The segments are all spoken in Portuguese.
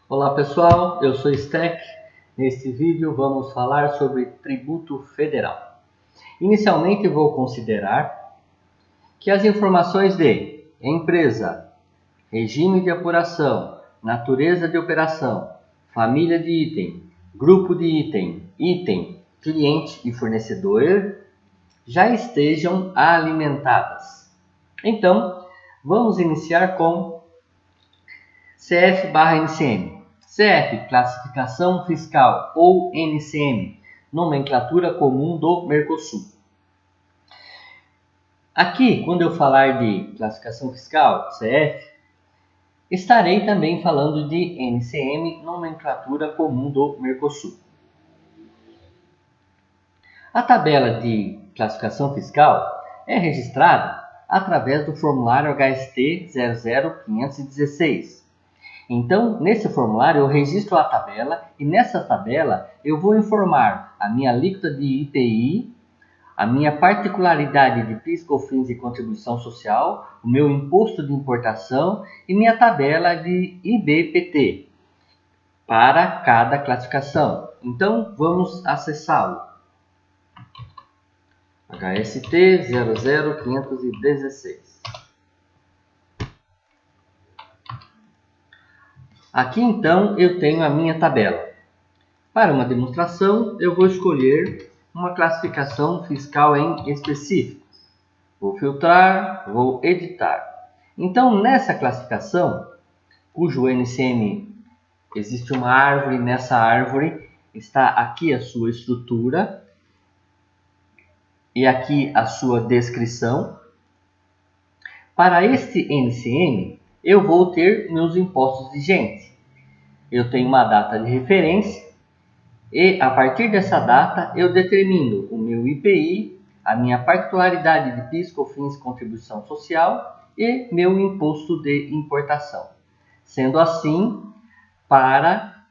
Olá pessoal, eu sou Stack. Neste vídeo vamos falar sobre tributo federal. Inicialmente vou considerar que as informações de empresa, regime de apuração, natureza de operação, família de item, grupo de item, cliente e fornecedor já estejam alimentadas. Então, vamos iniciar com CF/NCM. CF, classificação fiscal, ou NCM, nomenclatura comum do Mercosul. Aqui, quando eu falar de classificação fiscal, CF, estarei também falando de NCM, nomenclatura comum do Mercosul. A tabela de classificação fiscal é registrada através do formulário HST 00516. Então, nesse formulário eu registro a tabela e nessa tabela eu vou informar a minha alíquota de IPI, a minha particularidade de PIS, COFINS e contribuição social, o meu imposto de importação e minha tabela de IBPT para cada classificação. Então, vamos acessá-lo. HST 00516. Aqui então eu tenho a minha tabela. Para uma demonstração, eu vou escolher uma classificação fiscal em específico. Vou filtrar, vou editar. Então, nessa classificação, cujo NCM existe uma árvore, nessa árvore está aqui a sua estrutura e aqui a sua descrição. Para este NCM, eu vou ter meus impostos vigentes. Eu tenho uma data de referência e, a partir dessa data, eu determino o meu IPI, a minha particularidade de PIS, COFINS, contribuição social e meu imposto de importação. Sendo assim, para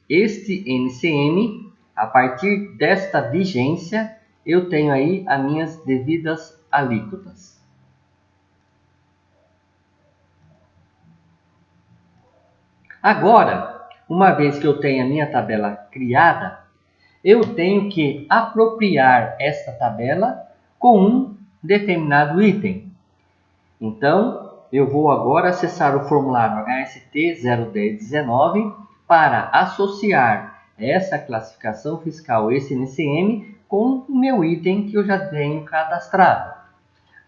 este NCM, a partir desta vigência, eu tenho aí as minhas devidas alíquotas. Agora, uma vez que eu tenho a minha tabela criada, eu tenho que apropriar esta tabela com um determinado item. Então, eu vou agora acessar o formulário HST 01019 para associar essa classificação fiscal, esse NCM, com o meu item que eu já tenho cadastrado.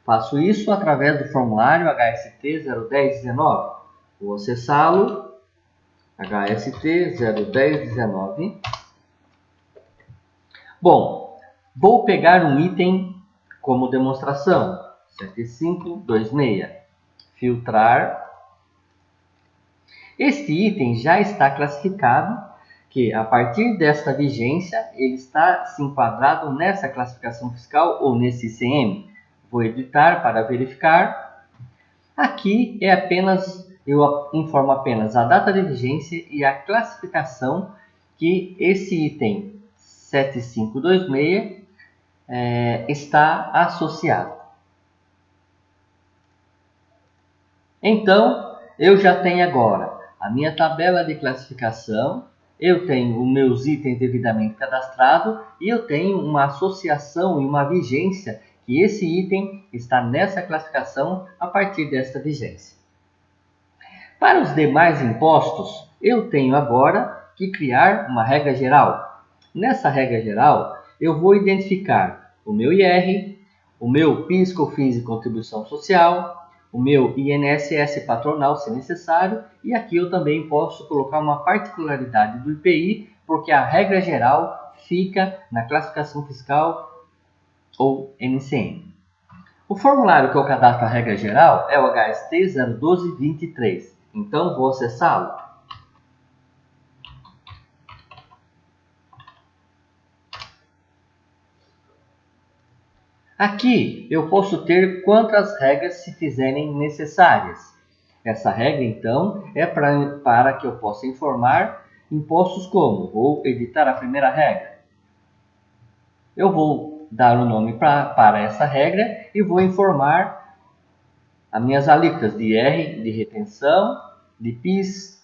Faço isso através do formulário HST 01019. Vou acessá-lo. HST 01019. Bom, vou pegar um item como demonstração, 7526, filtrar. Este item já está classificado, que a partir desta vigência, ele está se enquadrado nessa classificação fiscal ou nesse ICM. Vou editar para verificar. Aqui é apenas, eu informo apenas a data de vigência e a classificação que esse item 7526 está associado. Então, eu já tenho agora a minha tabela de classificação, eu tenho os meus itens devidamente cadastrados e eu tenho uma associação e uma vigência que esse item está nessa classificação a partir desta vigência. Para os demais impostos, eu tenho agora que criar uma regra geral. Nessa regra geral, eu vou identificar o meu IR, o meu PIS, COFINS e contribuição social, o meu INSS patronal, se necessário, e aqui eu também posso colocar uma particularidade do IPI, porque a regra geral fica na classificação fiscal ou NCM. O formulário que eu cadastro a regra geral é o HST 01223, então vou acessá-lo. Aqui eu posso ter quantas regras se fizerem necessárias. Essa regra, então, é para que eu possa informar impostos como. Vou editar a primeira regra. Eu vou dar o nome para essa regra e vou informar as minhas alíquotas de IR, de retenção, de PIS,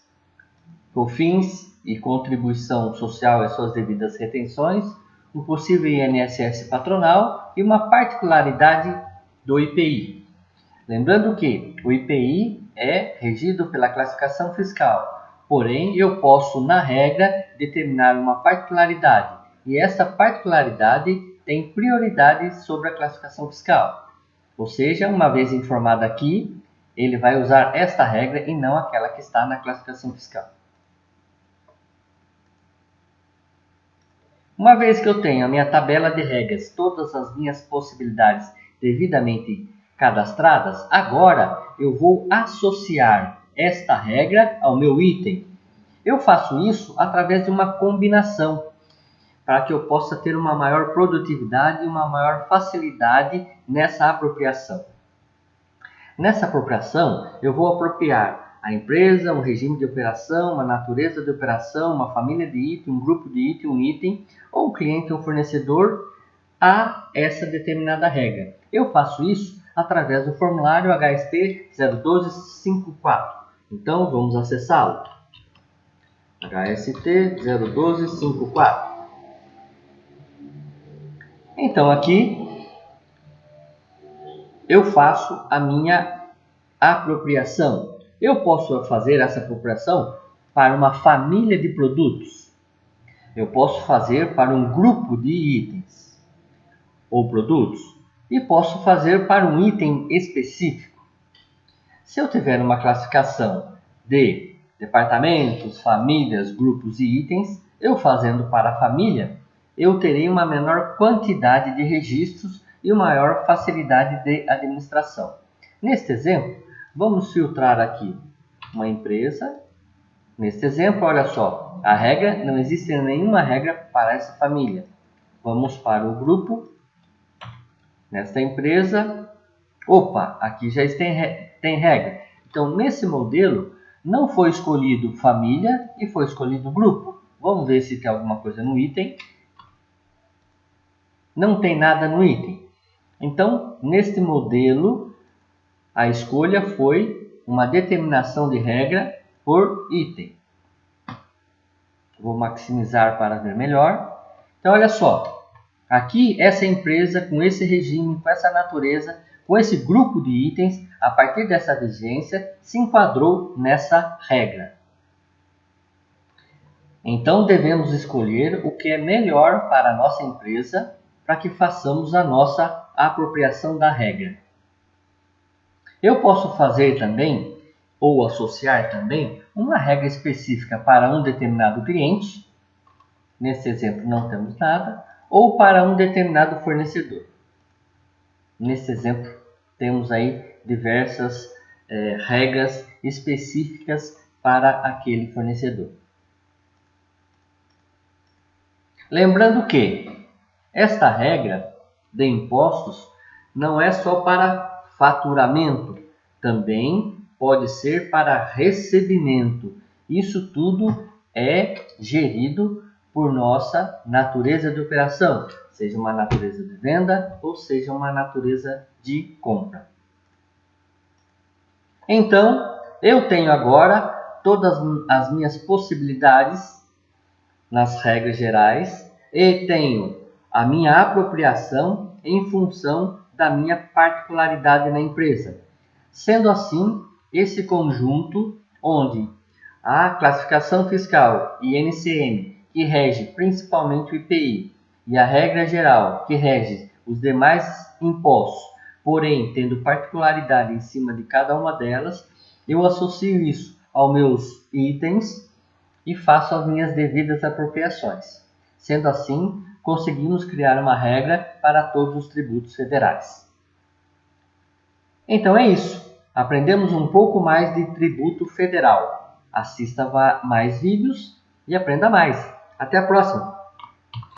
COFINS e contribuição social e suas devidas retenções, o possível INSS patronal e uma particularidade do IPI. Lembrando que o IPI é regido pela classificação fiscal, porém eu posso, na regra, determinar uma particularidade, e essa particularidade tem prioridade sobre a classificação fiscal. Ou seja, uma vez informado aqui, ele vai usar esta regra e não aquela que está na classificação fiscal. Uma vez que eu tenho a minha tabela de regras, todas as minhas possibilidades devidamente cadastradas, agora eu vou associar esta regra ao meu item. Eu faço isso através de uma combinação, para que eu possa ter uma maior produtividade e uma maior facilidade nessa apropriação. Nessa apropriação, eu vou apropriar a empresa, um regime de operação, uma natureza de operação, uma família de item, um grupo de item, um item, ou um cliente ou fornecedor a essa determinada regra. Eu faço isso através do formulário HST 01254. Então, vamos acessá-lo. HST 01254. Então, aqui eu faço a minha apropriação. Eu posso fazer essa apropriação para uma família de produtos. Eu posso fazer para um grupo de itens ou produtos. E posso fazer para um item específico. Se eu tiver uma classificação de departamentos, famílias, grupos e itens, eu fazendo para a família, eu terei uma menor quantidade de registros e uma maior facilidade de administração. Neste exemplo, vamos filtrar aqui uma empresa. Neste exemplo, olha só, a regra, não existe nenhuma regra para essa família. Vamos para o grupo. Nesta empresa, aqui já tem regra. Então, nesse modelo, não foi escolhido família e foi escolhido grupo. Vamos ver se tem alguma coisa no item. Não tem nada no item. Então, neste modelo, a escolha foi uma determinação de regra por item. Vou maximizar para ver melhor. Então, olha só. Aqui, essa empresa, com esse regime, com essa natureza, com esse grupo de itens, a partir dessa vigência, se enquadrou nessa regra. Então, devemos escolher o que é melhor para a nossa empresa para que façamos a nossa apropriação da regra. Eu posso fazer também, ou associar também, uma regra específica para um determinado cliente. Nesse exemplo, não temos nada. Ou para um determinado fornecedor. Nesse exemplo, temos aí diversas regras específicas para aquele fornecedor. Lembrando que esta regra de impostos não é só para faturamento, também pode ser para recebimento. Isso tudo é gerido por nossa natureza de operação, seja uma natureza de venda ou seja uma natureza de compra. Então, eu tenho agora todas as minhas possibilidades nas regras gerais e tenho a minha apropriação em função da minha particularidade na empresa. Sendo assim, esse conjunto onde a classificação fiscal INCM, que rege principalmente o IPI, e a regra geral, que rege os demais impostos, porém tendo particularidade em cima de cada uma delas, eu associo isso aos meus itens e faço as minhas devidas apropriações. Sendo assim, conseguimos criar uma regra para todos os tributos federais. Então é isso. Aprendemos um pouco mais de tributo federal. Assista mais vídeos e aprenda mais. Até a próxima!